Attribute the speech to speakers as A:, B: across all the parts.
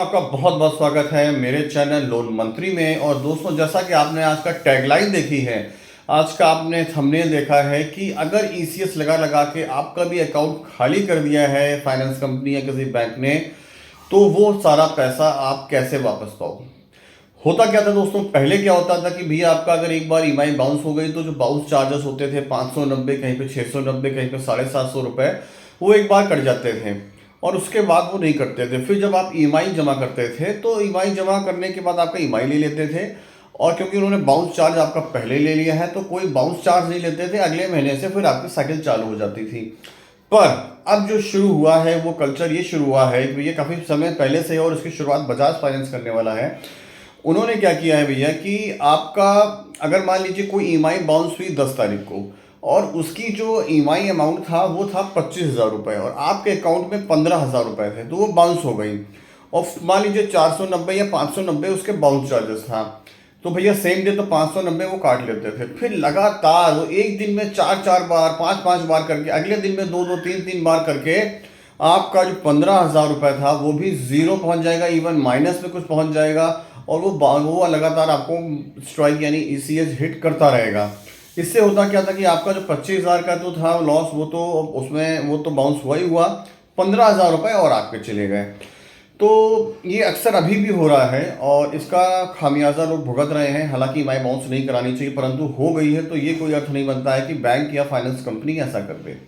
A: आपका बहुत बहुत स्वागत है मेरे चैनल लोन मंत्री में। और दोस्तों, जैसा कि आपने आज का टैगलाइन देखी है, आज का आपने थंबनेल देखा है कि अगर ईसीएस लगा लगा के आपका भी अकाउंट खाली कर दिया है फाइनेंस कंपनी या किसी बैंक ने, तो वो सारा पैसा आप कैसे वापस पाओ। होता क्या था दोस्तों, पहले क्या होता था कि भैया आपका अगर एक बार ईएमआई बाउंस हो गई तो जो बाउंस चार्जेस होते थे 590, कहीं पे 690, कहीं पे 750 रुपये, वो एक बार कट जाते थे और उसके बाद वो नहीं कटते थे। फिर जब आप ईएमआई जमा करते थे तो ईएमआई जमा करने के बाद आपका ईएमआई ले लेते थे, और क्योंकि उन्होंने बाउंस चार्ज आपका पहले ले लिया है तो कोई बाउंस चार्ज नहीं लेते थे, अगले महीने से फिर आपकी साइकिल चालू हो जाती थी। पर अब जो शुरू हुआ है वो कल्चर ये शुरू हुआ है कि ये काफ़ी समय पहले से है और इसकी शुरुआत बजाज फाइनेंस करने वाला है। उन्होंने क्या किया है भैया कि आपका अगर मान लीजिए कोई ईएमआई बाउंस हुई 10 तारीख को, और उसकी जो ईएमआई अमाउंट था वो था 25,000 रुपये, और आपके अकाउंट में 15,000 रुपये थे, तो वो बाउंस हो गई। और मान लीजिए 490 या 590 उसके बाउंस चार्जेस था, तो भैया सेम डे तो 590 वो काट लेते थे। फिर लगातार वो एक दिन में 4 4 बार 5 5 बार करके, अगले दिन में 2 2 3 3 बार करके आपका जो 15,000 रुपये था वो भी ज़ीरो पहुंच जाएगा, इवन माइनस में कुछ पहुंच जाएगा, और वो लगातार आपको स्ट्राइक यानी ईसीएस हिट करता रहेगा। इससे होता क्या था कि आपका जो 25,000 का तो था लॉस, वो तो उसमें वो तो बाउंस हुआ ही हुआ, 15,000 रुपये और आपके चले गए। तो ये अक्सर अभी भी हो रहा है और इसका खामियाजा लोग भुगत रहे हैं। हालांकि ईएमआई बाउंस नहीं करानी चाहिए, परंतु हो गई है तो ये कोई अर्थ नहीं बनता है कि बैंक या फाइनेंस कंपनी ऐसा कर दे।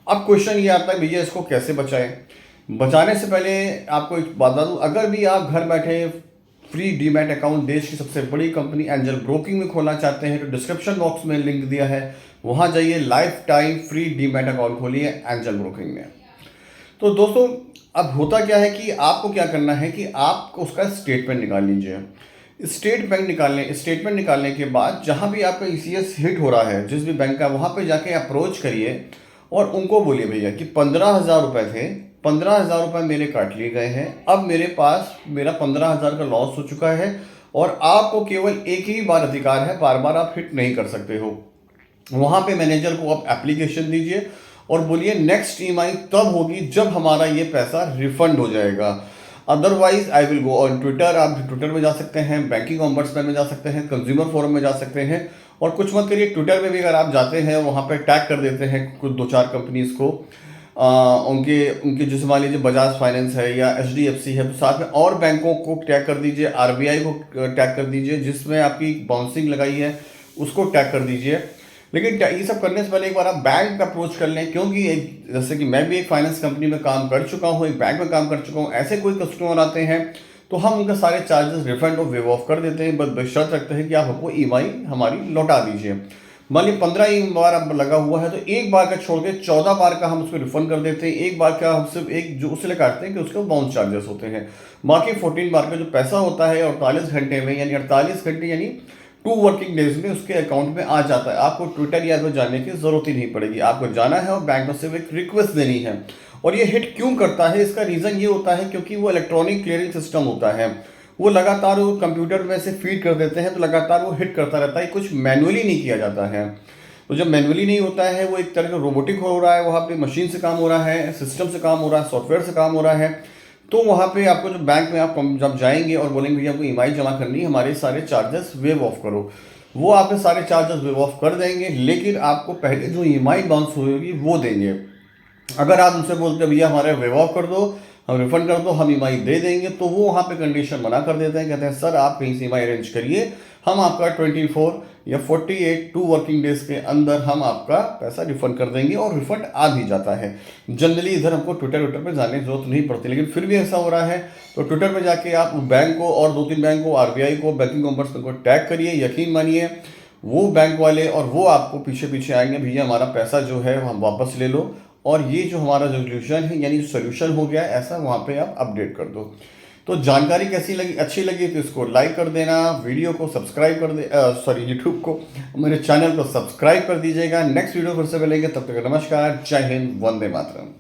A: अब क्वेश्चन ये आता है भैया इसको कैसे बचाएं। बचाने से पहले आपको एक बात बता दूं, अगर भी आप घर बैठे फ्री डीमैट अकाउंट देश की सबसे बड़ी कंपनी एंजल ब्रोकिंग में खोलना चाहते हैं तो डिस्क्रिप्शन बॉक्स में लिंक दिया है, वहां जाइए, life time free demat account खोलिए एंजल ब्रोकिंग में। तो दोस्तों, अब होता क्या है कि आपको क्या करना है कि आप उसका स्टेटमेंट निकाल लीजिए। स्टेटमेंट निकालने के बाद जहां भी आपका ईसीएस हिट हो रहा है, जिस भी बैंक का, वहां पे जाके अप्रोच करिए और उनको बोलिए भैया कि 15,000 रुपये थे, 15,000 रुपये मेरे काट लिए गए हैं, अब मेरे पास मेरा 15,000 का लॉस हो चुका है और आपको केवल एक ही बार अधिकार है, बार बार आप हिट नहीं कर सकते हो। वहां पे मैनेजर को आप एप्लीकेशन दीजिए और बोलिए नेक्स्ट ईएमआई तब होगी जब हमारा ये पैसा रिफंड हो जाएगा, otherwise I will go on Twitter. आप ट्विटर में जा सकते हैं, बैंकिंग ऑम्बड्समैन में जा सकते हैं, कंज्यूमर फोरम में जा सकते हैं, और कुछ मत करिए, ट्विटर में भी अगर आप जाते हैं वहाँ पे टैग कर देते हैं कुछ 2 4 कंपनीज को, उनके उनके जैसे मान लीजिए बजाज फाइनेंस है या एचडीएफसी है, तो साथ में और बैंकों को टैग कर दीजिए, आरबीआई को टैग कर दीजिए, जिसमें आपकी बाउंसिंग लगाई है उसको टैग कर दीजिए। लेकिन ये सब करने से पहले एक बार आप बैंक का अप्रोच कर लें, क्योंकि एक जैसे कि मैं भी एक फाइनेंस कंपनी में काम कर चुका हूँ, एक बैंक में काम कर चुका हूँ, ऐसे कोई कस्टमर आते हैं तो हम उनके सारे चार्जेस रिफंड और वेव ऑफ कर देते हैं, बस शर्त रखते हैं कि आप हमको ईएमआई हमारी लौटा दीजिए। मान लीजिए 15 बार अब लगा हुआ है तो एक बार का छोड़ के 14 बार का हम उसको रिफंड कर देते हैं। एक बार का हम सिर्फ एक जो उससे काटते हैं कि उसके बाउंस चार्जेस होते हैं, बाकी 14 बार का जो पैसा होता है 48 घंटे में, यानी 48 घंटे यानी 2 वर्किंग डेज में उसके अकाउंट में आ जाता है। आपको ट्विटर या तो जाने की जरूरत ही नहीं पड़ेगी, आपको जाना है और बैंक में सिर्फ एक रिक्वेस्ट देनी है। और ये हिट क्यों करता है, इसका रीज़न ये होता है क्योंकि वो इलेक्ट्रॉनिक क्लियरिंग सिस्टम होता है, वो लगातार वो कंप्यूटर में से फीड कर देते हैं, तो लगातार वो हिट करता रहता है, कुछ मैनुअली नहीं किया जाता है। तो जब मैनुअली नहीं होता है, वो एक तरह का रोबोटिक हो रहा है, वहाँ पे मशीन से काम हो रहा है, सिस्टम से काम हो रहा है, सॉफ्टवेयर से काम हो रहा है, तो वहाँ पे आपको जो बैंक में आप जब जाएंगे और बोलेंगे भैया आपको ईएमआई जमा करनी है, हमारे सारे चार्जेस वेव ऑफ करो, वो आपके सारे चार्जेस वेव ऑफ कर देंगे, लेकिन आपको पहले जो ईएमआई बाउंस होगी वो देंगे। अगर आप उनसे बोलते भैया हमारे वेव ऑफ कर दो, हम रिफंड कर दो, हम ईएमआई दे देंगे, तो वो वहाँ पे कंडीशन बना कर देते हैं, कहते हैं सर आप कहीं से ईएमआई अरेंज करिए, हम आपका 24 या 48 2 वर्किंग डेज के अंदर हम आपका पैसा रिफंड कर देंगे, और रिफंड आ भी जाता है। जनरली इधर हमको ट्विटर पे जाने की जरूरत नहीं पड़ती, लेकिन फिर भी ऐसा हो रहा है तो ट्विटर पे जाके आप बैंक को और 2 3 बैंक को, आरबीआई को, बैंकिंग ऑम्बड्समैन को टैग करिए। यकीन मानिए वो बैंक वाले और वो आपको पीछे पीछे आएंगे, भैया हमारा पैसा जो है हम वापस ले लो, और ये जो हमारा सोल्यूशन है यानी सोल्यूशन हो गया ऐसा, वहाँ पे आप अपडेट कर दो। तो जानकारी कैसी लगी, अच्छी लगी तो इसको लाइक कर देना, वीडियो को सब्सक्राइब कर दे, सॉरी यूट्यूब को, मेरे चैनल को सब्सक्राइब कर दीजिएगा। नेक्स्ट वीडियो फिर से मिलेंगे, तब तक नमस्कार, जय हिंद, वंदे मातरम।